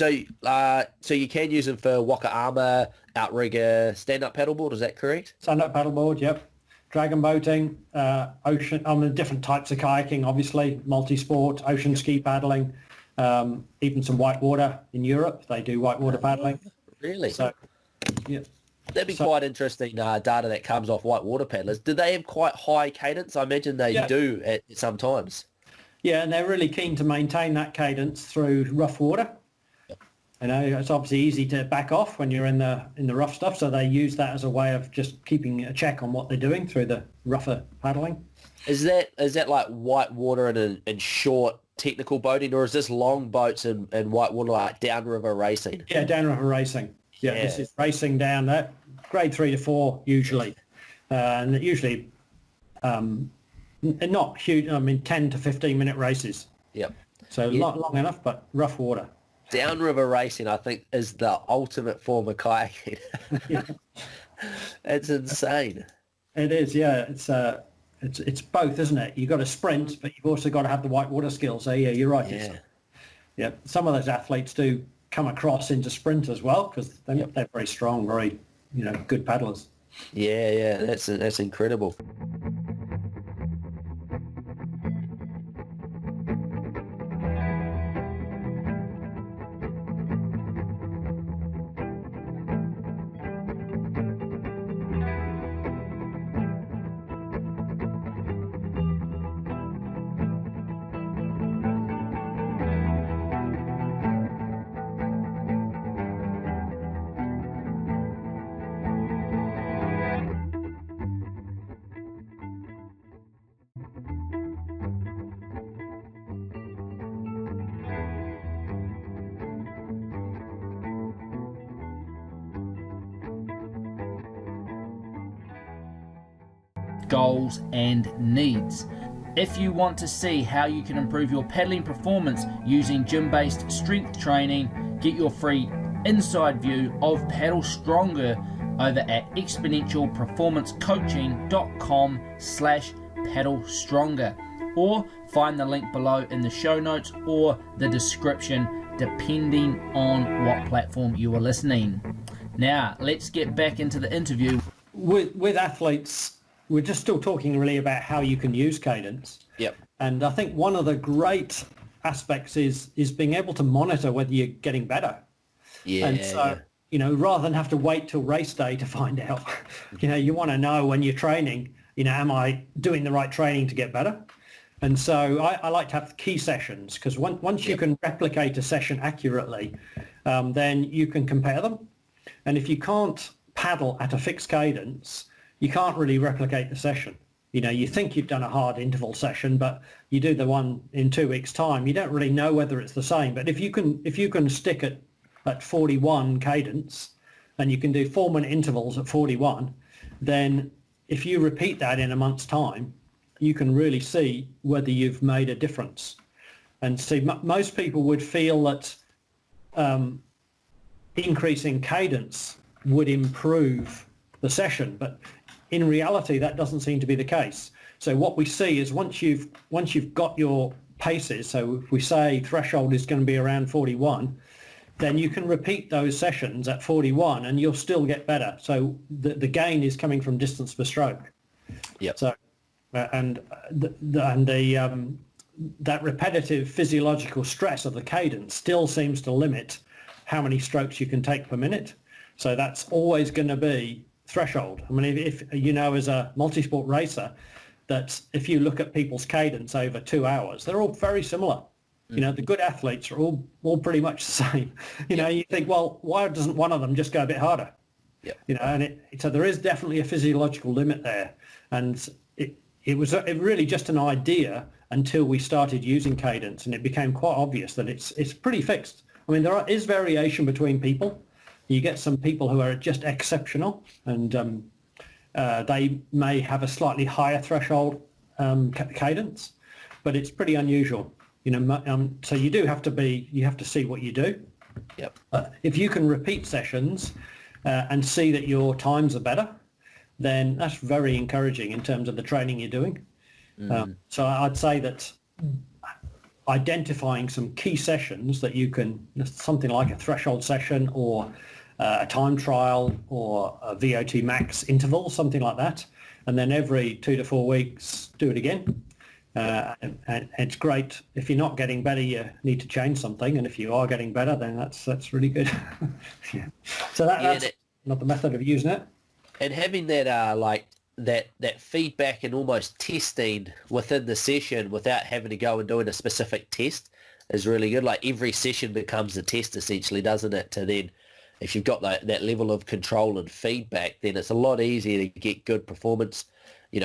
so you can use them for Waka armour, outrigger, stand-up paddleboard, is that correct? Stand-up paddleboard, yep. Dragon boating, ocean, different types of kayaking, obviously, multi-sport, ocean ski paddling, even some whitewater in Europe. They do whitewater paddling. Really? So, yeah. That'd be quite interesting data that comes off whitewater paddlers. Do they have quite high cadence? I imagine they do at some times. Yeah, and they're really keen to maintain that cadence through rough water. Yep. It's obviously easy to back off when you're in the rough stuff, so they use that as a way of just keeping a check on what they're doing through the rougher paddling. Is that like whitewater and short technical boating, or is this long boats and whitewater like downriver racing? Yeah, downriver racing. Yeah, this is racing down that grade 3 to 4 usually, and usually. Not huge, 10 to 15 minute races. Yep. So long enough, but rough water. Downriver racing, I think, is the ultimate form of kayaking. It's insane. It is, yeah. It's both, isn't it? You've got to sprint, but you've also got to have the whitewater skills. So yeah, you're right. Yeah. Some of those athletes do come across into sprint as well because they're very strong, very good paddlers. Yeah. That's incredible. goals and needs. If you want to see how you can improve your paddling performance using gym-based strength training, get your free inside view of Paddle Stronger over at exponentialperformancecoaching.com/paddle stronger, or find the link below in the show notes or the description, depending on what platform you are listening. Now, let's get back into the interview. With athletes, we're just still talking really about how you can use Cadence. Yep. And I think one of the great aspects is being able to monitor whether you're getting better. Yeah. And so, rather than have to wait till race day to find out, you want to know when you're training, am I doing the right training to get better? And so I like to have key sessions, because once you can replicate a session accurately, then you can compare them. And if you can't paddle at a fixed cadence, you can't really replicate the session. You think you've done a hard interval session, but you do the one in 2 weeks' time. You don't really know whether it's the same. But if you can stick it at 41 cadence, and you can do 4-minute intervals at 41, then if you repeat that in a month's time, you can really see whether you've made a difference. And see, most people would feel that increasing cadence would improve the session, but in reality that doesn't seem to be the case. So what we see is once you've got your paces, so if we say threshold is going to be around 41, then you can repeat those sessions at 41 and you'll still get better. So the gain is coming from distance per stroke. Yep. So that repetitive physiological stress of the cadence still seems to limit how many strokes you can take per minute. So that's always going to be threshold. I mean, if as a multi-sport racer, that if you look at people's cadence over 2 hours, they're all very similar. The good athletes are all pretty much the same. You think, well, why doesn't one of them just go a bit harder? Yeah. So there is definitely a physiological limit there. And it was really just an idea until we started using Cadence, and it became quite obvious that it's pretty fixed. I mean, there is variation between people. You get some people who are just exceptional, and they may have a slightly higher threshold cadence, but it's pretty unusual. So you have to see what you do. Yep. If you can repeat sessions and see that your times are better, then that's very encouraging in terms of the training you're doing. So I'd say that identifying some key sessions that you can, something like a threshold session or a time trial or a VO2 max interval, something like that, and then every 2 to 4 weeks do it again. And it's great. If you're not getting better, you need to change something, and if you are getting better, then that's really good. Yeah. So that's not the method of using it. And having that that feedback and almost testing within the session without having to go and doing a specific test is really good. Like every session becomes a test essentially, doesn't it? To then, if you've got that level of control and feedback, then it's a lot easier to get good performance,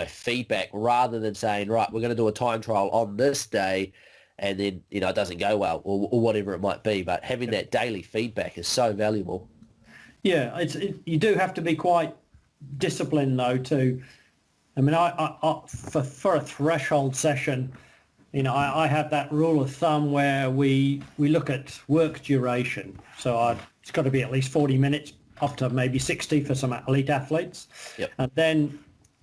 feedback, rather than saying, right, we're going to do a time trial on this day and then, it doesn't go well or whatever it might be. But having that daily feedback is so valuable. Yeah, you do have to be quite disciplined though too. I mean, I for a threshold session, I have that rule of thumb where we look at work duration. So it's got to be at least 40 minutes, up to maybe 60 for some elite athletes. Yep. And then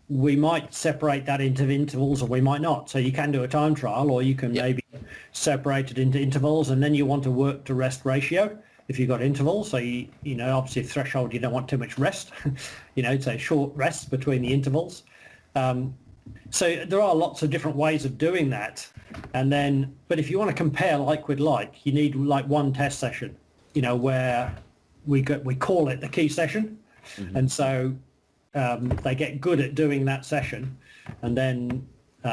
we might separate that into intervals, or we might not. So you can do a time trial, or you can maybe separate it into intervals, and then you want a work to rest ratio if you've got intervals. So obviously threshold, you don't want too much rest. So short rests between the intervals. So there are lots of different ways of doing that. But if you want to compare like with like, you need like one test session, where we call it the key session. Mm-hmm. And so they get good at doing that session, and then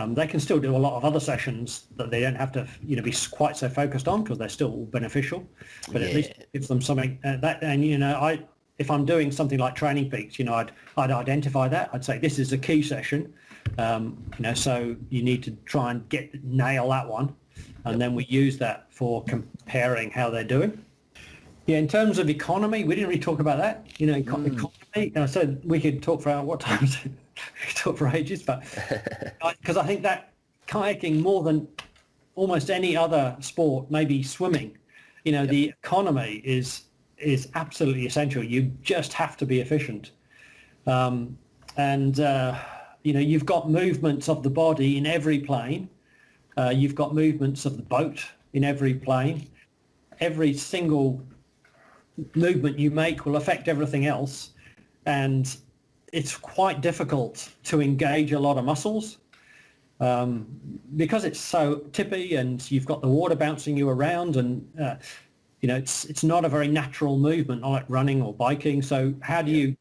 they can still do a lot of other sessions that they don't have to be quite so focused on, because they're still beneficial. But at least it gives them something if I'm doing something like Training Peaks, I'd identify that. I'd say this is a key session, so you need to try and nail that one, and then we use that for comparing how they're doing. Yeah, in terms of economy, we didn't really talk about that. Economy. So we could talk for what time? We could talk for ages, but because I think that kayaking more than almost any other sport, maybe swimming, the economy is absolutely essential. You just have to be efficient, and you've got movements of the body in every plane. You've got movements of the boat in every plane. Every single movement you make will affect everything else, and it's quite difficult to engage a lot of muscles because it's so tippy and you've got the water bouncing you around, and it's not a very natural movement, not like running or biking. So how do you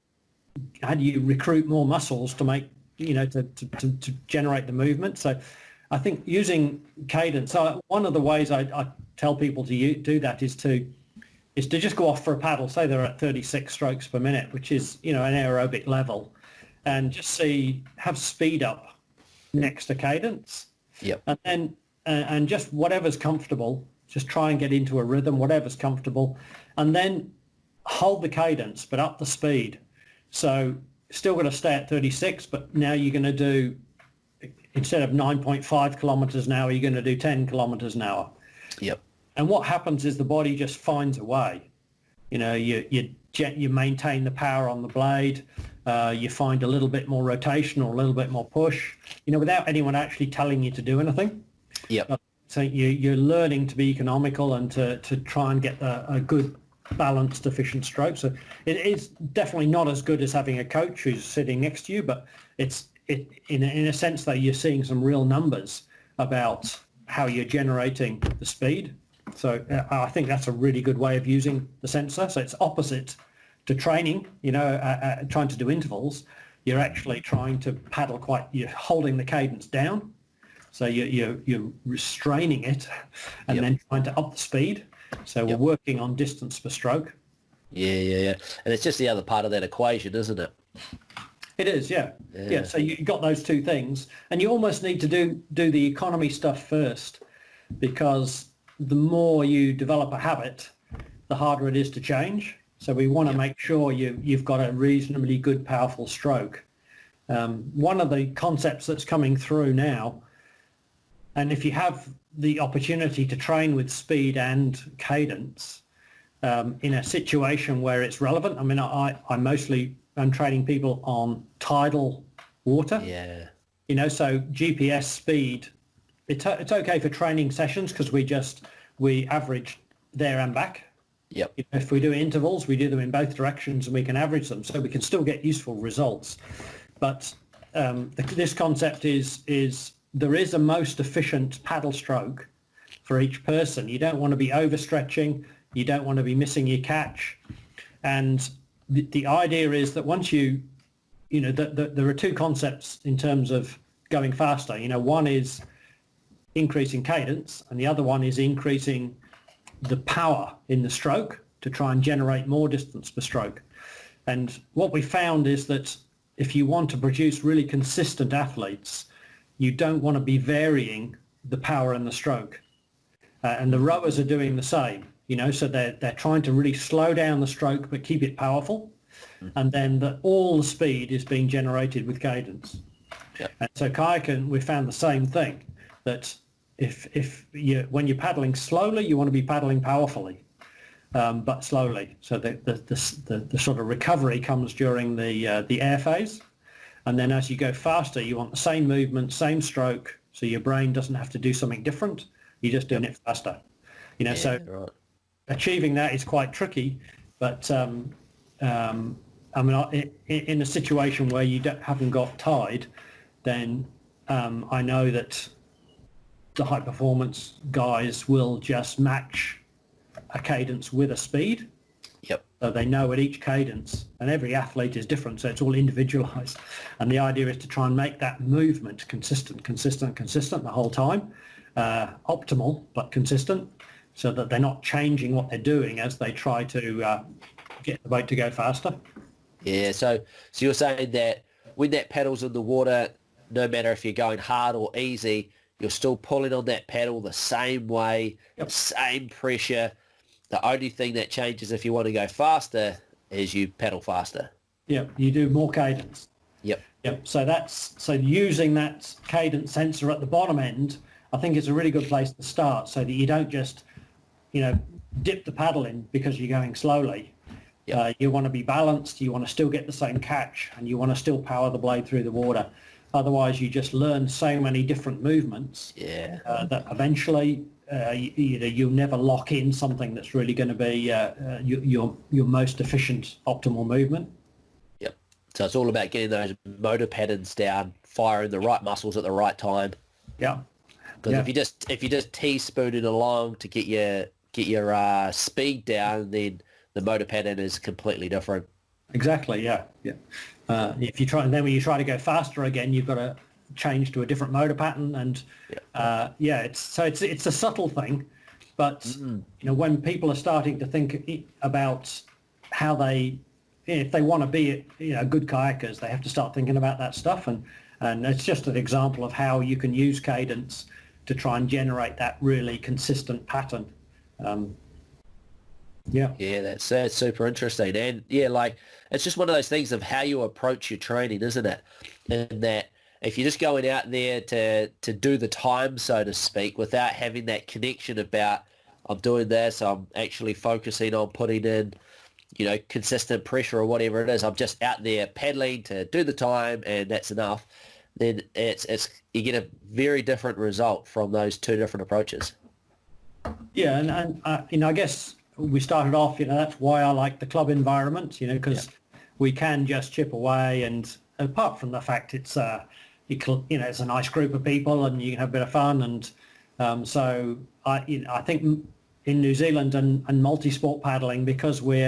recruit more muscles to make to generate the movement? So I think using Cadence, one of the ways I tell people to do that is to just go off for a paddle. Say they're at 36 strokes per minute, which is an aerobic level, and just have speed up next to Cadence. Yep. And then and just whatever's comfortable, just try and get into a rhythm, whatever's comfortable, and then hold the cadence but up the speed. So still going to stay at 36, but now you're going to do, instead of 9.5 kilometers an hour, you're going to do 10 kilometers an hour. Yep. And what happens is the body just finds a way. You maintain the power on the blade. You find a little bit more rotation or a little bit more push, without anyone actually telling you to do anything. Yep. So you're learning to be economical and to try and get a good balanced, efficient stroke. So it is definitely not as good as having a coach who's sitting next to you, but in a sense though, you're seeing some real numbers about how you're generating the speed. So I think that's a really good way of using the sensor. So it's opposite to training, trying to do intervals. You're actually trying to paddle you're holding the cadence down. So you're restraining it and then trying to up the speed. So we're working on distance per stroke. Yeah. And it's just the other part of that equation, isn't it? It is, yeah. So you've got those two things. And you almost need to do the economy stuff first, because the more you develop a habit, the harder it is to change. So we want to make sure you've got a reasonably good, powerful stroke. One of the concepts that's coming through now, and if you have the opportunity to train with speed and cadence in a situation where it's relevant, I mean, I'm training people on tidal water. Yeah. So GPS speed, it's okay for training sessions because we average there and back. Yep. If we do intervals, we do them in both directions and we can average them, so we can still get useful results. But this concept is there is a most efficient paddle stroke for each person. You don't want to be overstretching. You don't want to be missing your catch. And the idea is that once there are two concepts in terms of going faster. One is increasing cadence and the other one is increasing the power in the stroke to try and generate more distance per stroke. And what we found is that if you want to produce really consistent athletes, you don't want to be varying the power in the stroke. And the rowers are doing the same, so they're trying to really slow down the stroke but keep it powerful. And then all the speed is being generated with cadence. Yep. And so kayaking, we found the same thing, that when you're paddling slowly, you want to be paddling powerfully, but slowly. So the sort of recovery comes during the air phase. And then as you go faster, you want the same movement, same stroke, so your brain doesn't have to do something different. You're just doing it faster. So right. Achieving that is quite tricky. But I mean, in a situation where you haven't got tide, then I know that the high performance guys will just match a cadence with a speed. Yep. So they know at each cadence, and every athlete is different, so it's all individualized. And the idea is to try and make that movement consistent the whole time, optimal but consistent, so that they're not changing what they're doing as they try to get the boat to go faster. Yeah, so you're saying that when that paddle's in the water, no matter if you're going hard or easy, you're still pulling on that paddle the same way, same pressure, The only thing that changes if you want to go faster is you pedal faster. Yeah, you do more cadence. Yep. Yep. So using that cadence sensor at the bottom end, I think it's a really good place to start, so that you don't just, dip the paddle in because you're going slowly. Yep. You want to be balanced. You want to still get the same catch, and you want to still power the blade through the water. Otherwise, you just learn so many different movements that eventually you'll never lock in something that's really going to be your most efficient, optimal movement. Yep. So it's all about getting those motor patterns down, firing the right muscles at the right time. Yeah. Because if you just teaspoon it along to get your speed down, then the motor pattern is completely different. Exactly. Yeah. Yeah. If you try, and then when you try to go faster again, you've got to change to a different motor pattern, and it's a subtle thing, but when people are starting to think about how if they want to be good kayakers, they have to start thinking about that stuff, and it's just an example of how you can use cadence to try and generate that really consistent pattern. That's super interesting, and it's just one of those things of how you approach your training, isn't it? And that if you're just going out there to do the time, so to speak, without having that connection about I'm doing this, I'm actually focusing on putting in consistent pressure or whatever it is, I'm just out there paddling to do the time and that's enough, then it's you get a very different result from those two different approaches. Yeah, and I guess we started off, that's why I like the club environment, because we can just chip away, and apart from the fact it's it's a nice group of people and you can have a bit of fun, and so I think in New Zealand and multi-sport paddling, because we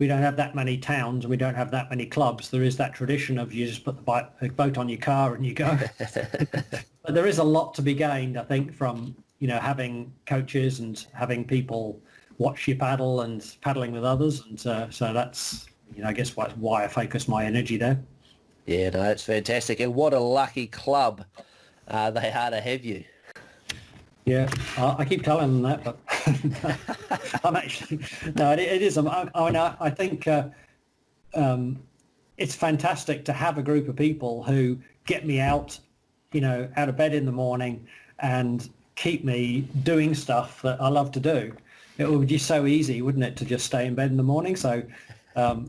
don't have that many towns and we don't have that many clubs, there is that tradition of you just put the boat on your car and you go. But there is a lot to be gained, I think, from having coaches and having people watch you paddle and paddling with others, and so that's I guess why I focus my energy there. Yeah, no, that's fantastic, and what a lucky club they are to have you. Yeah, I keep telling them that, but I'm actually no. It is. I think it's fantastic to have a group of people who get me out, out of bed in the morning and keep me doing stuff that I love to do. It would be so easy, wouldn't it, to just stay in bed in the morning? So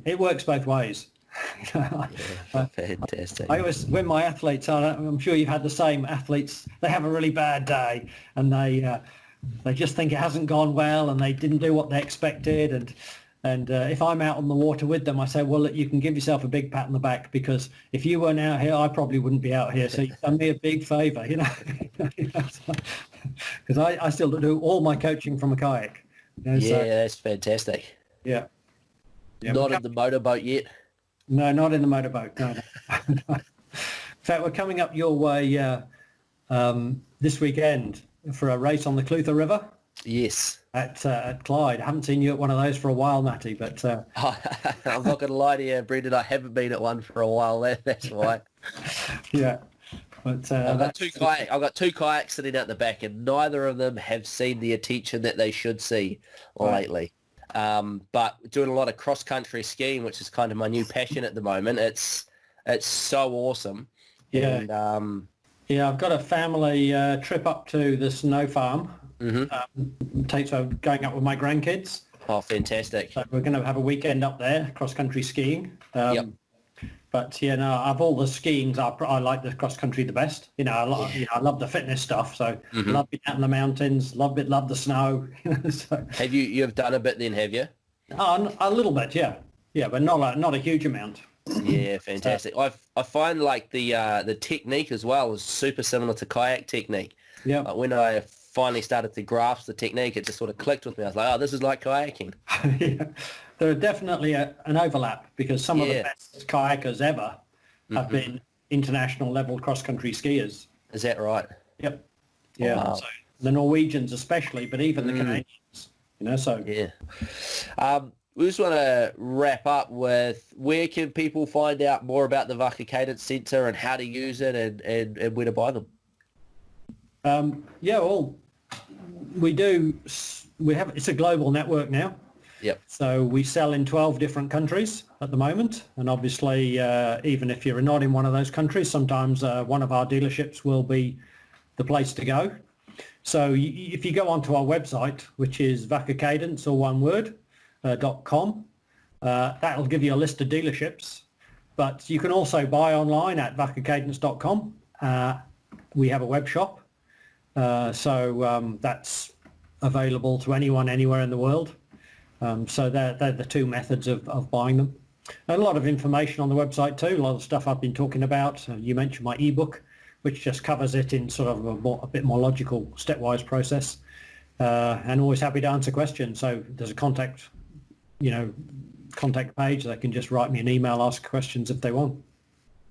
it works both ways. Fantastic. I always, when my athletes are, I'm sure you've had the same athletes, they have a really bad day and they just think it hasn't gone well and they didn't do what they expected, and if I'm out on the water with them, I say, well, look, you can give yourself a big pat on the back, because if you weren't out here, I probably wouldn't be out here, so you've done me a big favour, because I still do all my coaching from a kayak. That's fantastic. Yeah. Not in the motorboat yet? No, not in the motorboat. No. In fact, we're coming up your way this weekend for a race on the Clutha River. Yes. At Clyde. I haven't seen you at one of those for a while, Matty, but... I'm not going to lie to you, Brendan. I haven't been at one for a while. That's right. Yeah. But I've got two kayaks sitting out the back, and neither of them have seen the attention that they should see lately. But doing a lot of cross-country skiing, which is kind of my new passion at the moment. It's so awesome. Yeah. And, I've got a family trip up to the snow farm. Mm-hmm. Going up with my grandkids. Oh, fantastic. So we're going to have a weekend up there, cross-country skiing. Yep. But of all the skiings, I like the cross country the best. I love the fitness stuff. So love being out in the mountains. Love the snow. So, have you've done a bit then? Have you? A little bit, yeah, but not a huge amount. Yeah, fantastic. I find like the technique as well is super similar to kayak technique. Yeah. When I finally started to grasp the technique, it just sort of clicked with me. I was like, oh, this is like kayaking. Yeah. There are definitely an overlap, because some of the best kayakers ever have been international level cross-country skiers. Is that right? Yep. Yeah. Wow. So the Norwegians especially, but even the Canadians, so. Yeah. We just want to wrap up with, where can people find out more about the Vaca Cadence Centre and how to use it and where to buy them? Well, we do it's a global network now. Yep. So we sell in 12 different countries at the moment. And obviously, even if you're not in one of those countries, sometimes one of our dealerships will be the place to go. So if you go onto our website, which is Vaca Cadence, or one word, .com, that'll give you a list of dealerships. But you can also buy online at vacacadence.com. We have a web shop. So that's available to anyone anywhere in the world. So they're the two methods of buying them. A lot of information on the website too, a lot of stuff I've been talking about. You mentioned my ebook, which just covers it in sort of a bit more logical, stepwise process. And always happy to answer questions. So there's a contact page. They can just write me an email, ask questions if they want.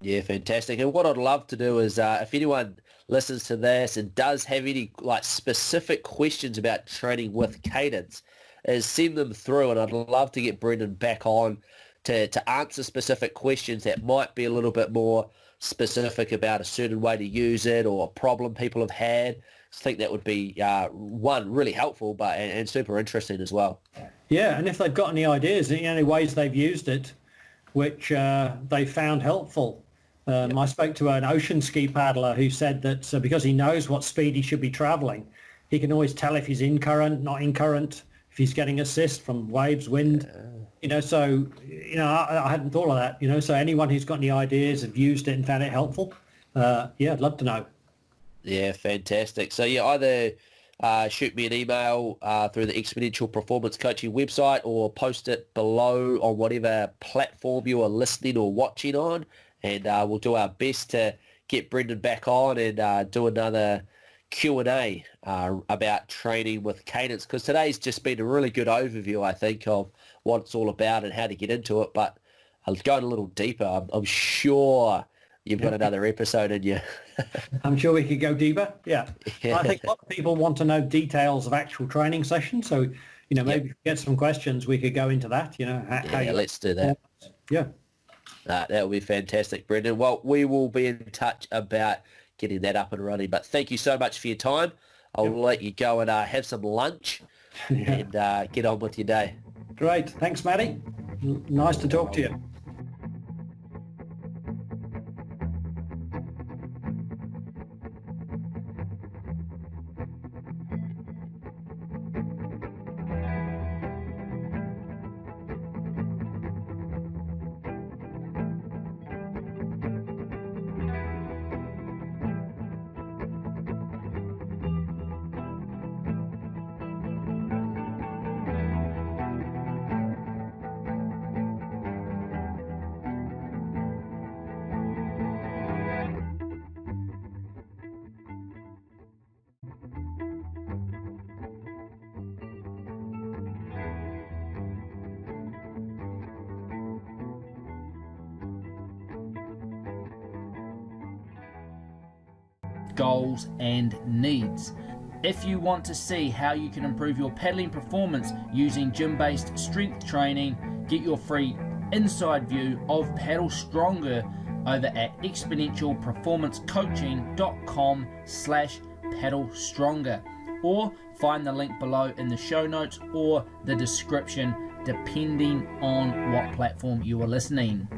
Yeah, fantastic. And what I'd love to do is if anyone listens to this and does have any specific questions about training with Cadence, is send them through, and I'd love to get Brendan back on to answer specific questions that might be a little bit more specific about a certain way to use it or a problem people have had. I think that would be, one, really helpful, but and super interesting as well. Yeah, and if they've got any ideas, any ways they've used it, which they found helpful. I spoke to an ocean ski paddler who said that because he knows what speed he should be traveling, he can always tell if he's in current, not in current, if he's getting assist from waves, wind, so, I hadn't thought of that, so anyone who's got any ideas, have used it and found it helpful, I'd love to know. Yeah, fantastic. So, either shoot me an email through the Exponential Performance Coaching website or post it below on whatever platform you are listening or watching on, and we'll do our best to get Brendan back on and do another Q&A about training with Cadence, because today's just been a really good overview, I think, of what it's all about and how to get into it. But going a little deeper, I'm sure you've got another episode in you. I'm sure we could go deeper. Yeah. I think a lot of people want to know details of actual training sessions. So, maybe if we get some questions, we could go into that, let's do that. Yeah. That would be fantastic, Brendan. Well, we will be in touch about getting that up and running. But thank you so much for your time. I'll let you go and have some lunch and get on with your day. Great. Thanks, Matty. Nice to talk to you. Goals and needs. If you want to see how you can improve your paddling performance using gym-based strength training, get your free inside view of Paddle Stronger over at exponentialperformancecoaching.com/paddle stronger, or find the link below in the show notes or the description, depending on what platform you are listening.